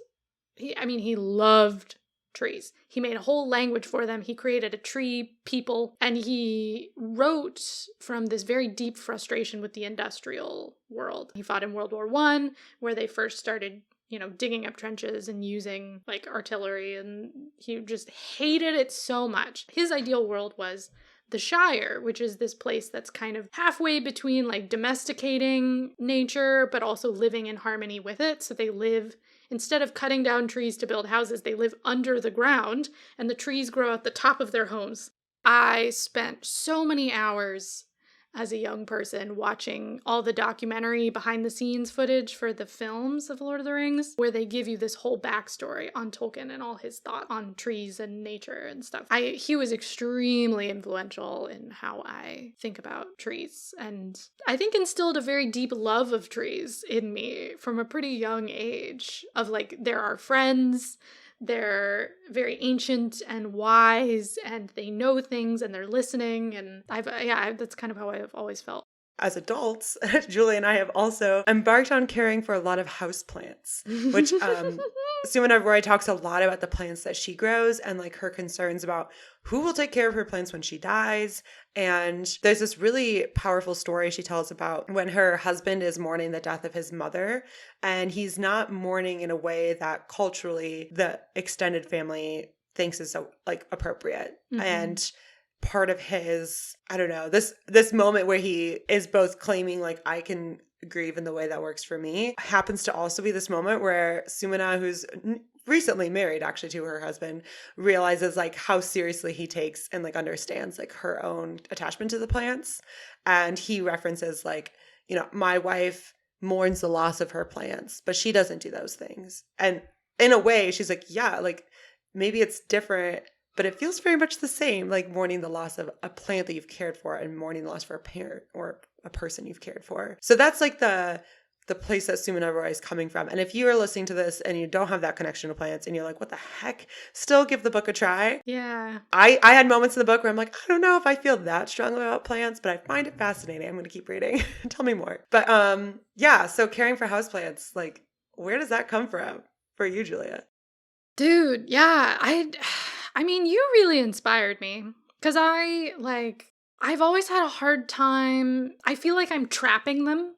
S2: He loved trees. He made a whole language for them. He created a tree people, and he wrote from this very deep frustration with the industrial world. He fought in World War I, where they first started digging up trenches and using like artillery, and he just hated it so much. His ideal world was the Shire, which is this place that's kind of halfway between like domesticating nature, but also living in harmony with it. So they live, instead of cutting down trees to build houses, they live under the ground, and the trees grow at the top of their homes. I spent so many hours as a young person watching all the documentary behind the scenes footage for the films of Lord of the Rings, where they give you this whole backstory on Tolkien and all his thought on trees and nature and stuff. He was extremely influential in how I think about trees, and I think instilled a very deep love of trees in me from a pretty young age, of like, they're our friends, they're very ancient and wise, and they know things, and they're listening, and that's kind of how I've always felt.
S1: As adults, Julie and I have also embarked on caring for a lot of houseplants, which Sumana Roy talks a lot about the plants that she grows and like her concerns about who will take care of her plants when she dies. And there's this really powerful story she tells about when her husband is mourning the death of his mother, and he's not mourning in a way that culturally the extended family thinks is so like appropriate. Mm-hmm. And part of his, I don't know, this moment where he is both claiming like, I can grieve in the way that works for me, happens to also be this moment where Sumana, who's recently married actually to her husband, realizes like how seriously he takes and like understands like her own attachment to the plants. And he references like, my wife mourns the loss of her plants, but she doesn't do those things. And in a way she's like, yeah, like maybe it's different, but it feels very much the same, like mourning the loss of a plant that you've cared for and mourning the loss for a parent or a person you've cared for. So that's like the place that Sumana Roy is coming from. And if you are listening to this and you don't have that connection to plants and you're like, what the heck, still give the book a try.
S2: Yeah.
S1: I had moments in the book where I'm like, I don't know if I feel that strongly about plants, but I find it fascinating. I'm going to keep reading. Tell me more. But yeah, so caring for houseplants, like where does that come from for you, Julia?
S2: Dude, yeah. I mean, you really inspired me, because I've always had a hard time. I feel like I'm trapping them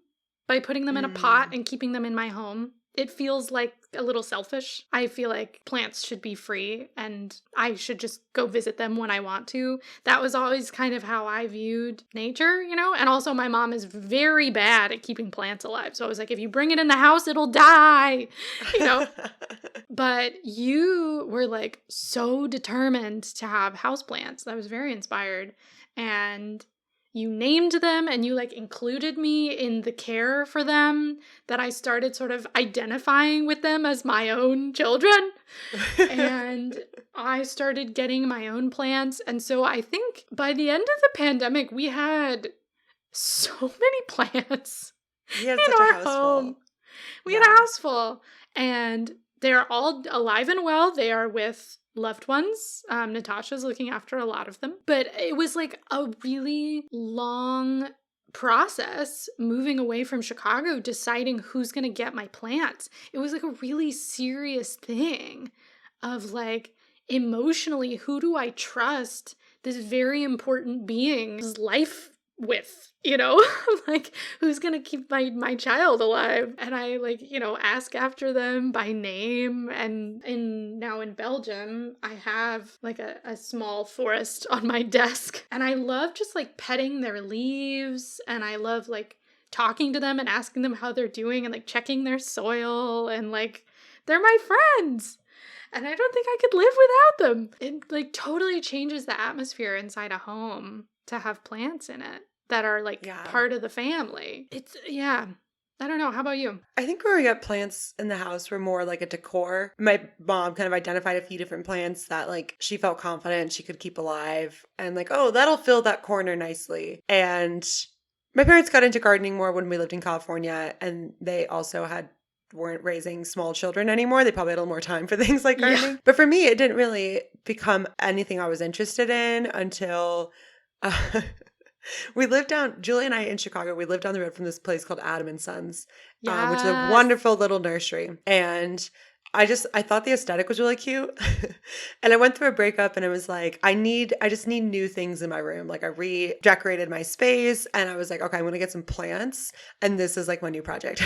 S2: by putting them in a pot and keeping them in my home. It feels like a little selfish. I feel like plants should be free and I should just go visit them when I want to. That was always kind of how I viewed nature, And also my mom is very bad at keeping plants alive. So I was like, if you bring it in the house, it'll die, But you were like so determined to have houseplants. I was very inspired. And you named them and you like included me in the care for them, that I started sort of identifying with them as my own children. And I started getting my own plants. And so I think by the end of the pandemic, we had so many plants in our home. We had a house full, and they're all alive and well. They are with loved ones. Natasha's looking after a lot of them. But it was like a really long process moving away from Chicago, deciding who's going to get my plants. It was like a really serious thing of like, emotionally, who do I trust this very important being's life with? Like, who's gonna keep my child alive? And I ask after them by name. And now in Belgium, I have like a small forest on my desk, and I love just like petting their leaves, and I love like talking to them and asking them how they're doing, and like checking their soil, and like they're my friends. And I don't think I could live without them. It like totally changes the atmosphere inside a home to have plants in it that are like part of the family. It's, I don't know. How about you?
S1: I think growing up, plants in the house were more like a decor. My mom kind of identified a few different plants that like she felt confident she could keep alive, and like, oh, that'll fill that corner nicely. And my parents got into gardening more when we lived in California, and they also weren't raising small children anymore. They probably had a little more time for things like gardening. Yeah. But for me, it didn't really become anything I was interested in until we lived Julie and I in Chicago, we lived down the road from this place called Adam and Sons, which is a wonderful little nursery. And I thought the aesthetic was really cute. And I went through a breakup and I was like, I just need new things in my room. Like I redecorated my space and I was like, okay, I'm gonna get some plants. And this is like my new project.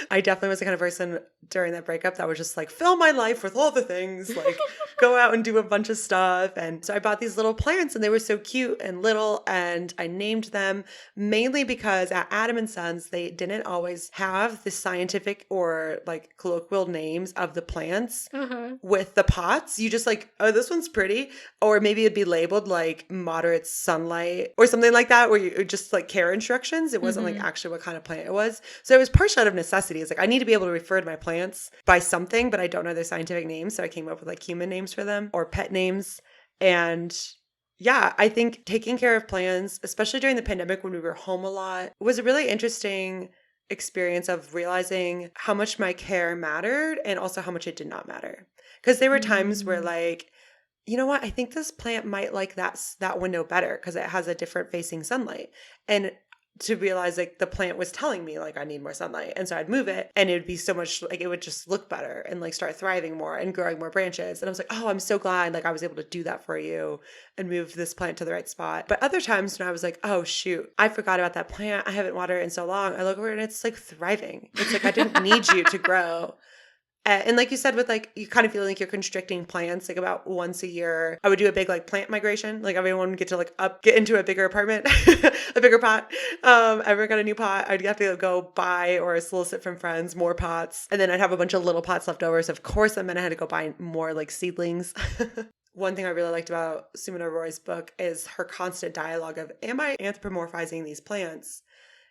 S1: I definitely was the kind of person during that breakup that was just like, fill my life with all the things, like go out and do a bunch of stuff. And so I bought these little plants and they were so cute and little, and I named them mainly because at Adam and Sons, they didn't always have the scientific or like colloquial names of the plants
S2: Uh-huh.
S1: with the pots. You just like, oh, this one's pretty. Or maybe it'd be labeled like moderate sunlight or something like that, where you just like care instructions. It wasn't like actually what kind of plant it was. So it was partially out of necessity. It's like, I need to be able to refer to my plants by something, but I don't know their scientific names. So I came up with like human names for them or pet names. And yeah, I think taking care of plants, especially during the pandemic when we were home a lot, was a really interesting experience of realizing how much my care mattered and also how much it did not matter. Because there were times where
S2: Mm.
S1: like, you know what, I think this plant might like that window better because it has a different facing sunlight. And to realize like the plant was telling me like I need more sunlight. And so I'd move it and it would be so much like it would just look better and like start thriving more and growing more branches. And I was like, oh, I'm so glad like I was able to do that for you and move this plant to the right spot. But other times when I was like, oh shoot, I forgot about that plant. I haven't watered it in so long. I look over it and it's like thriving. It's like I didn't need you to grow. And like you said, with like, you kind of feel like you're constricting plants, like about once a year, I would do a big like plant migration. Like everyone would get to like get into a bigger apartment, a bigger pot. Everyone got a new pot. I'd have to go buy or solicit from friends more pots. And then I'd have a bunch of little pots left over. So of course, I meant I had to go buy more like seedlings. One thing I really liked about Sumana Roy's book is her constant dialogue of, am I anthropomorphizing these plants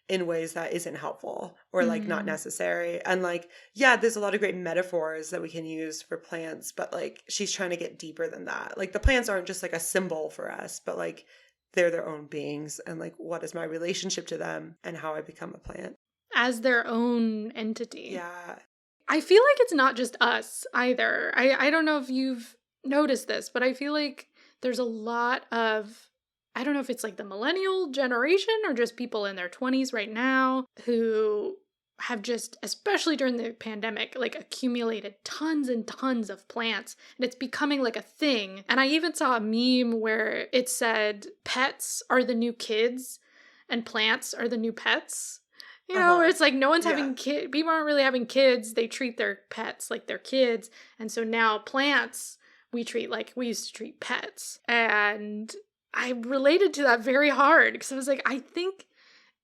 S1: in ways that isn't helpful or like not
S2: Mm.
S1: necessary? And like, yeah, there's a lot of great metaphors that we can use for plants, but like she's trying to get deeper than that. Like the plants aren't just like a symbol for us, but like they're their own beings, and like what is my relationship to them and how I become a plant.
S2: As their own entity.
S1: Yeah.
S2: I feel like it's not just us either. I don't know if you've noticed this, but I feel like there's a lot of, I don't know if it's like the millennial generation or just people in their 20s right now who have just, especially during the pandemic, like accumulated tons and tons of plants, and it's becoming like a thing. And I even saw a meme where it said pets are the new kids and plants are the new pets. You know, where
S1: Uh-huh.
S2: it's like no one's
S1: Yeah.
S2: having kids. People aren't really having kids. They treat their pets like they're kids. And so now plants we treat like we used to treat pets. And I related to that very hard because I was like, I think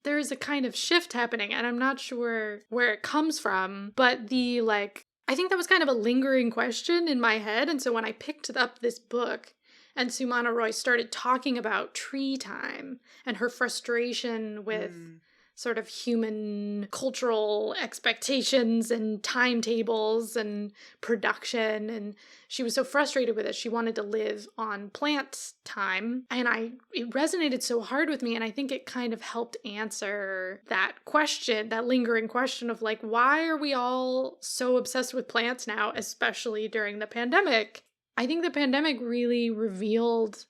S2: there is a kind of shift happening and I'm not sure where it comes from. But the like, I think that was kind of a lingering question in my head. And so when I picked up this book and Sumana Roy started talking about tree time and her frustration with
S1: Mm.
S2: sort of human cultural expectations and timetables and production, and she was so frustrated with it she wanted to live on plant time, and it resonated so hard with me, and I think it kind of helped answer that question, that lingering question of like, why are we all so obsessed with plants now, especially during the pandemic? I think the pandemic really revealed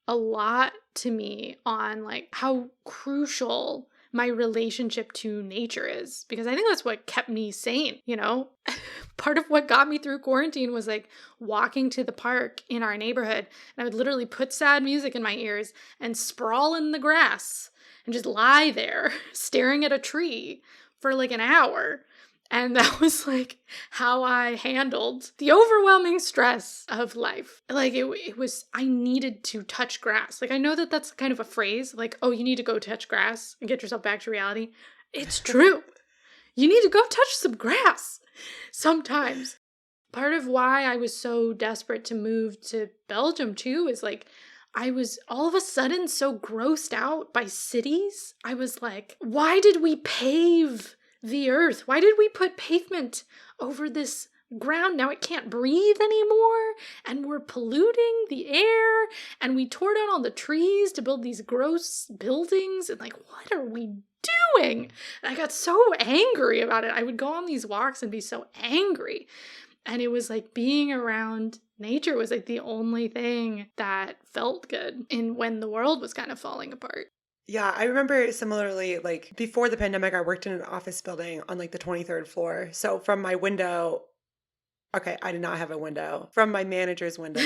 S2: a lot to me on like how crucial my relationship to nature is, because I think that's what kept me sane, you know? Part of what got me through quarantine was like walking to the park in our neighborhood, and I would literally put sad music in my ears and sprawl in the grass and just lie there staring at a tree for like an hour. And that was like how I handled the overwhelming stress of life. Like it was, I needed to touch grass. Like I know that that's kind of a phrase, like, oh, you need to go touch grass and get yourself back to reality. It's true. You need to go touch some grass sometimes. Part of why I was so desperate to move to Belgium too is like, I was all of a sudden so grossed out by cities. I was like, why did we pave the earth? Why did we put pavement over this ground? Now it can't breathe anymore, and we're polluting the air, and we tore down all the trees to build these gross buildings, and like, what are we doing? And I got so angry about it. I would go on these walks and be so angry. And it was like being around nature was like the only thing that felt good in when the world was kind of falling apart.
S1: Yeah, I remember similarly, like before the pandemic, I worked in an office building on like the 23rd floor. So from my window, Okay, I did not have a window. From my manager's window.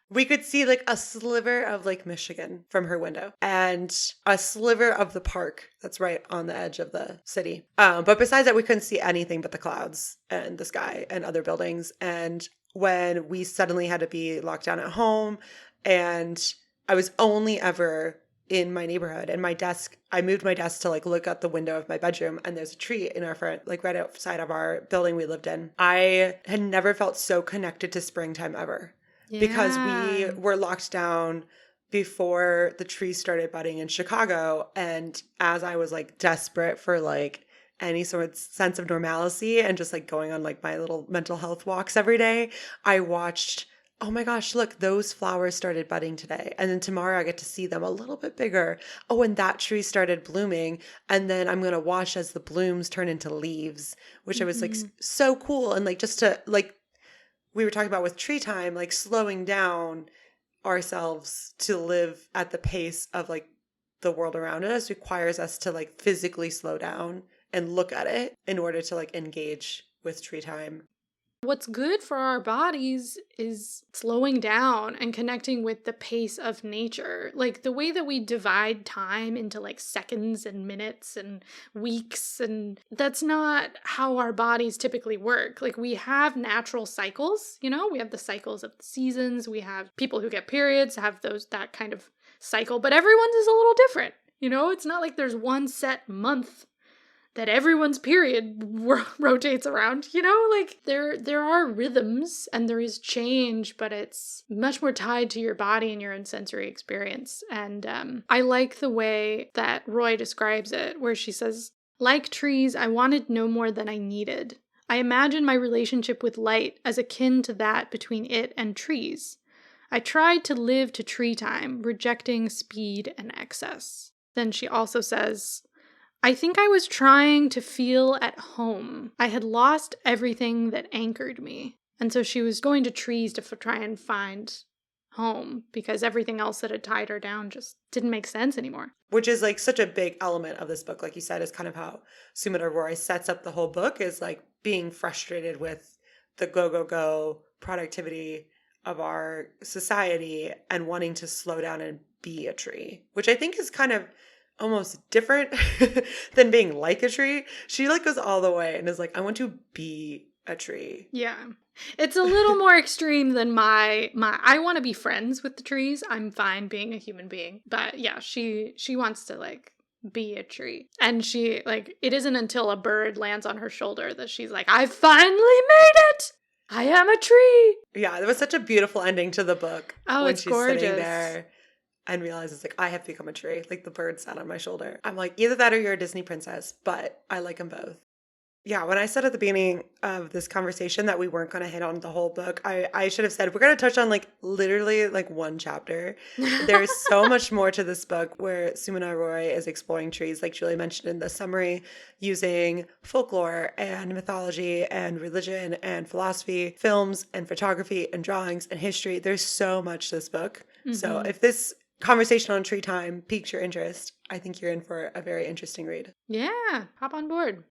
S1: We could see like a sliver of Lake Michigan from her window and a sliver of the park that's right on the edge of the city. But besides that, we couldn't see anything but the clouds and the sky and other buildings. And when we suddenly had to be locked down at home, and I was only ever in my neighborhood, and my desk, I moved my desk to like look out the window of my bedroom, and there's a tree in our front, like right outside of our building we lived in. I had never felt so connected to springtime ever. Because we were locked down before the trees started budding in Chicago. And as I was like desperate for like any sort of sense of normalcy and just like going on like my little mental health walks every day, I watched, oh my gosh, look, those flowers started budding today. And then tomorrow I get to see them a little bit bigger. Oh, and that tree started blooming. And then I'm going to watch as the blooms turn into leaves, which I was like so cool. And like just to like, we were talking about with tree time, like slowing down ourselves to live at the pace of like the world around us requires us to like physically slow down and look at it in order to like engage with tree time.
S2: What's good for our bodies is slowing down and connecting with the pace of nature. Like the way that we divide time into like seconds and minutes and weeks, and that's not how our bodies typically work. Like we have natural cycles, you know, we have the cycles of the seasons, we have people who get periods have that kind of cycle, but everyone's is a little different. You know, it's not like there's one set month that everyone's period rotates around, you know? Like, there are rhythms and there is change, but it's much more tied to your body and your own sensory experience. And I like the way that Roy describes it, where she says, like trees, I wanted no more than I needed. I imagine my relationship with light as akin to that between it and trees. I tried to live to tree time, rejecting speed and excess. Then she also says, I think I was trying to feel at home. I had lost everything that anchored me. And so she was going to trees to try and find home because everything else that had tied her down just didn't make sense anymore.
S1: Which is like such a big element of this book. Like you said, is kind of how Sumana Roy sets up the whole book, is like being frustrated with the go productivity of our society and wanting to slow down and be a tree, which I think is kind of almost different than being like a tree. She like goes all the way and is like, I want to be a tree.
S2: Yeah. It's a little more extreme than my I want to be friends with the trees. I'm fine being a human being. But yeah, she wants to like be a tree. And she like, it isn't until a bird lands on her shoulder that she's like, I finally made it. I am a tree.
S1: Yeah, there was such a beautiful ending to the book.
S2: Oh,
S1: when
S2: it's
S1: she's
S2: gorgeous.
S1: Sitting there and realizes like, I have become a tree. Like the bird sat on my shoulder. I'm like, either that or you're a Disney princess, but I like them both. Yeah, when I said at the beginning of this conversation that we weren't going to hit on the whole book, I should have said we're going to touch on like literally like one chapter. There's so much more to this book where Sumana Roy is exploring trees, like Julie mentioned in the summary, using folklore and mythology and religion and philosophy, films and photography and drawings and history. There's so much to this book. Mm-hmm. So if this conversation on tree time piques your interest, I think you're in for a very interesting read.
S2: Yeah, hop on board.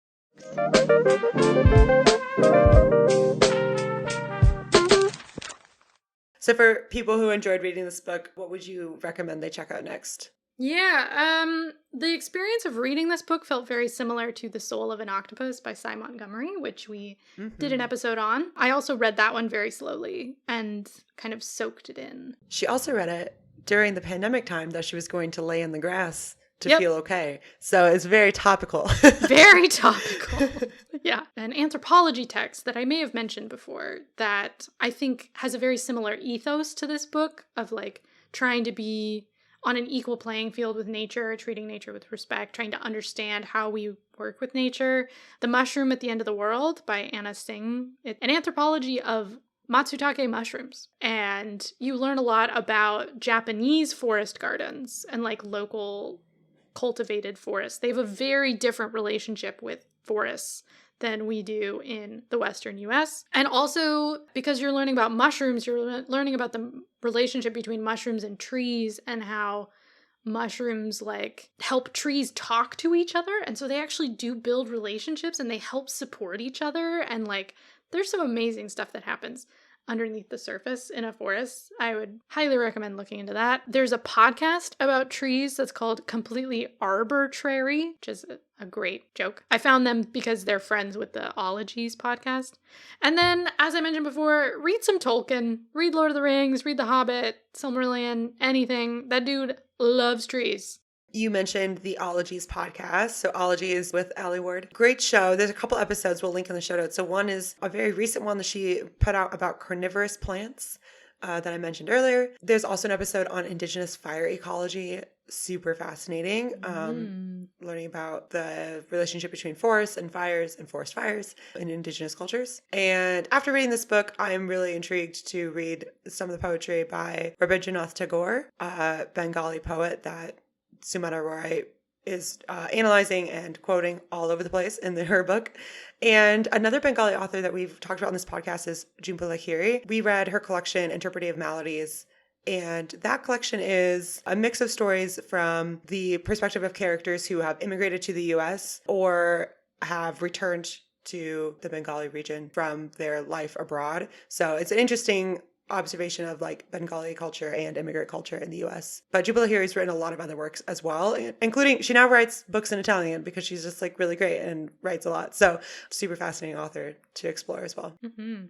S1: So for people who enjoyed reading this book, what would you recommend they check out next?
S2: Yeah, the experience of reading this book felt very similar to The Soul of an Octopus by Cy Montgomery, which we did an episode on. I also read that one very slowly and kind of soaked it in.
S1: She also read it during the pandemic time that she was going to lay in the grass to feel okay. So it's very topical.
S2: Very topical. Yeah. An anthropology text that I may have mentioned before that I think has a very similar ethos to this book of like trying to be on an equal playing field with nature, treating nature with respect, trying to understand how we work with nature. The Mushroom at the End of the World by Anna Singh. It's an anthropology of Matsutake mushrooms. And you learn a lot about Japanese forest gardens and like local cultivated forests. They have a very different relationship with forests than we do in the Western US. And also, because you're learning about mushrooms, you're learning about the relationship between mushrooms and trees and how mushrooms like help trees talk to each other. And so they actually do build relationships and they help support each other. And like There's some amazing stuff that happens underneath the surface in a forest. I would highly recommend looking into that. There's a podcast about trees that's called Completely Arbitrary, which is a great joke. I found them because they're friends with the Ologies podcast. And then, as I mentioned before, read some Tolkien. Read Lord of the Rings, read The Hobbit, Silmarillion, anything. That dude loves trees.
S1: You mentioned the Ologies podcast. So Ologies with Allie Ward. Great show. There's a couple episodes we'll link in the show notes. So one is a very recent one that she put out about carnivorous plants that I mentioned earlier. There's also an episode on indigenous fire ecology. Super fascinating. Learning about the relationship between forests and fires and forest fires in indigenous cultures. And after reading this book, I'm really intrigued to read some of the poetry by Rabindranath Tagore, a Bengali poet that Sumana Roy is analyzing and quoting all over the place in her book. And another Bengali author that we've talked about on this podcast is Jhumpa Lahiri. We read her collection, Interpretive Maladies, and that collection is a mix of stories from the perspective of characters who have immigrated to the U.S. or have returned to the Bengali region from their life abroad. So it's an interesting observation of like Bengali culture and immigrant culture in the US. But Jhumpa Lahiri has written a lot of other works as well, including she now writes books in Italian because she's just like really great and writes a lot. So super fascinating author to explore as well.
S2: Mm-hmm.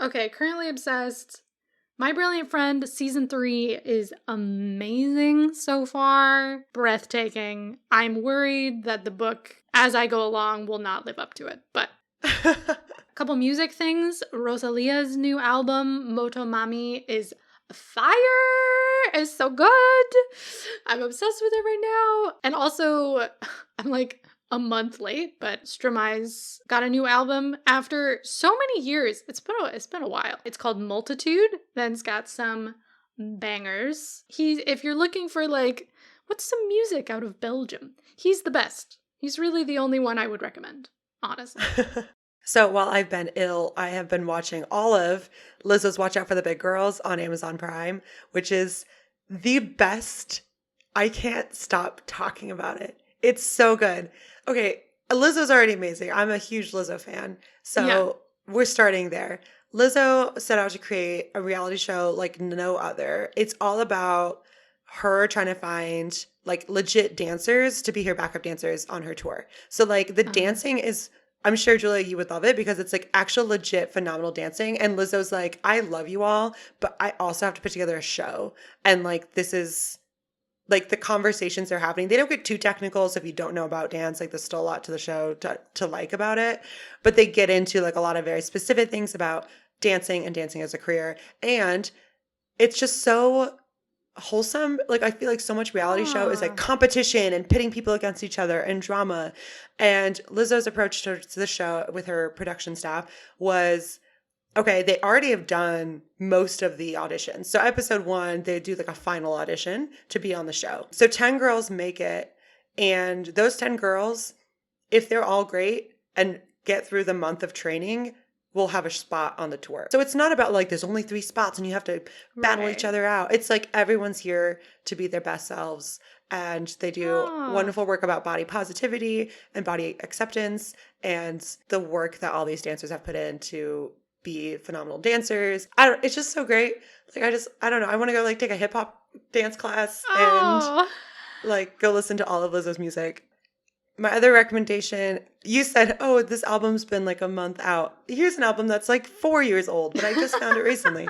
S2: Okay, currently obsessed. My Brilliant Friend season 3 is amazing so far. Breathtaking. I'm worried that the book, as I go along, will not live up to it, but couple music things. Rosalia's new album, Moto Mami, is fire. It's so good. I'm obsessed with it right now. And also, I'm like a month late, but Stromae's got a new album after so many years. It's been a while. It's called Multitude. Then it's got some bangers. If you're looking for like, what's some music out of Belgium? He's the best. He's really the only one I would recommend, honestly.
S1: So while I've been ill, I have been watching all of Lizzo's Watch Out for the Big Girls on Amazon Prime, which is the best. I can't stop talking about it. It's so good. Okay, Lizzo's already amazing. I'm a huge Lizzo fan. So We're starting there. Lizzo set out to create a reality show like no other. It's all about her trying to find like legit dancers to be her backup dancers on her tour. So like the dancing is, I'm sure, Julia, you would love it because it's like actual legit phenomenal dancing. And Lizzo's like, I love you all, but I also have to put together a show. And like, this is like the conversations they're having. They don't get too technical. So if you don't know about dance, like there's still a lot to the show to like about it. But they get into like a lot of very specific things about dancing and dancing as a career. And it's just so wholesome. Like I feel like so much reality show is like competition and pitting people against each other and drama. And Lizzo's approach to the show with her production staff was, okay, they already have done most of the auditions. So episode 1, they do like a final audition to be on the show. So 10 girls make it. And those 10 girls, if they're all great and get through the month of training, will have a spot on the tour. So it's not about like there's only 3 spots and you have to battle each other out. It's like everyone's here to be their best selves. And they do wonderful work about body positivity and body acceptance and the work that all these dancers have put in to be phenomenal dancers. It's just so great. Like I don't know. I want to go like take a hip hop dance class and like go listen to all of Lizzo's music. My other recommendation, you said, oh, this album's been like a month out. Here's an album that's like 4 years old, but I just found it recently.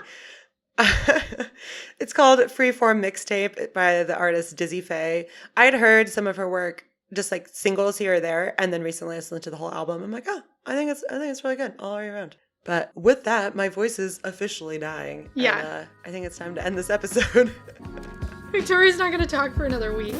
S1: It's called Freeform Mixtape by the artist Dizzy Faye. I had heard some of her work, just like singles here or there, and then recently I listened to the whole album. I'm like, oh, I think it's really good all the way around. But with that, my voice is officially dying.
S2: Yeah.
S1: And, I think it's time to end this episode.
S2: Victoria's not going to talk for another week.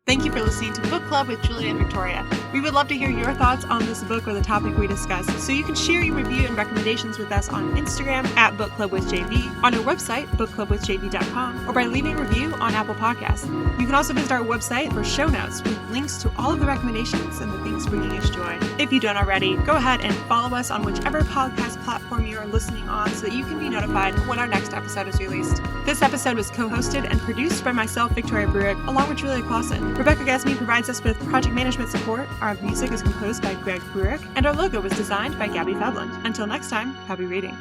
S3: Thank you for listening to Book Club with Julia and Victoria. We would love to hear your thoughts on this book or the topic we discussed, so you can share your review and recommendations with us on Instagram at Book Club with JV, on our website, bookclubwithjv.com, or by leaving a review on Apple Podcasts. You can also visit our website for show notes with links to all of the recommendations and the things bringing us joy. If you don't already, go ahead and follow us on whichever podcast platform you are listening on so that you can be notified when our next episode is released. This episode was co-hosted and produced by myself, Victoria Bruick, along with Julia Clausen. Rebecca Gasme provides us with project management support. Our music is composed by Greg Bruick, and our logo was designed by Gabby Fabland. Until next time, happy reading.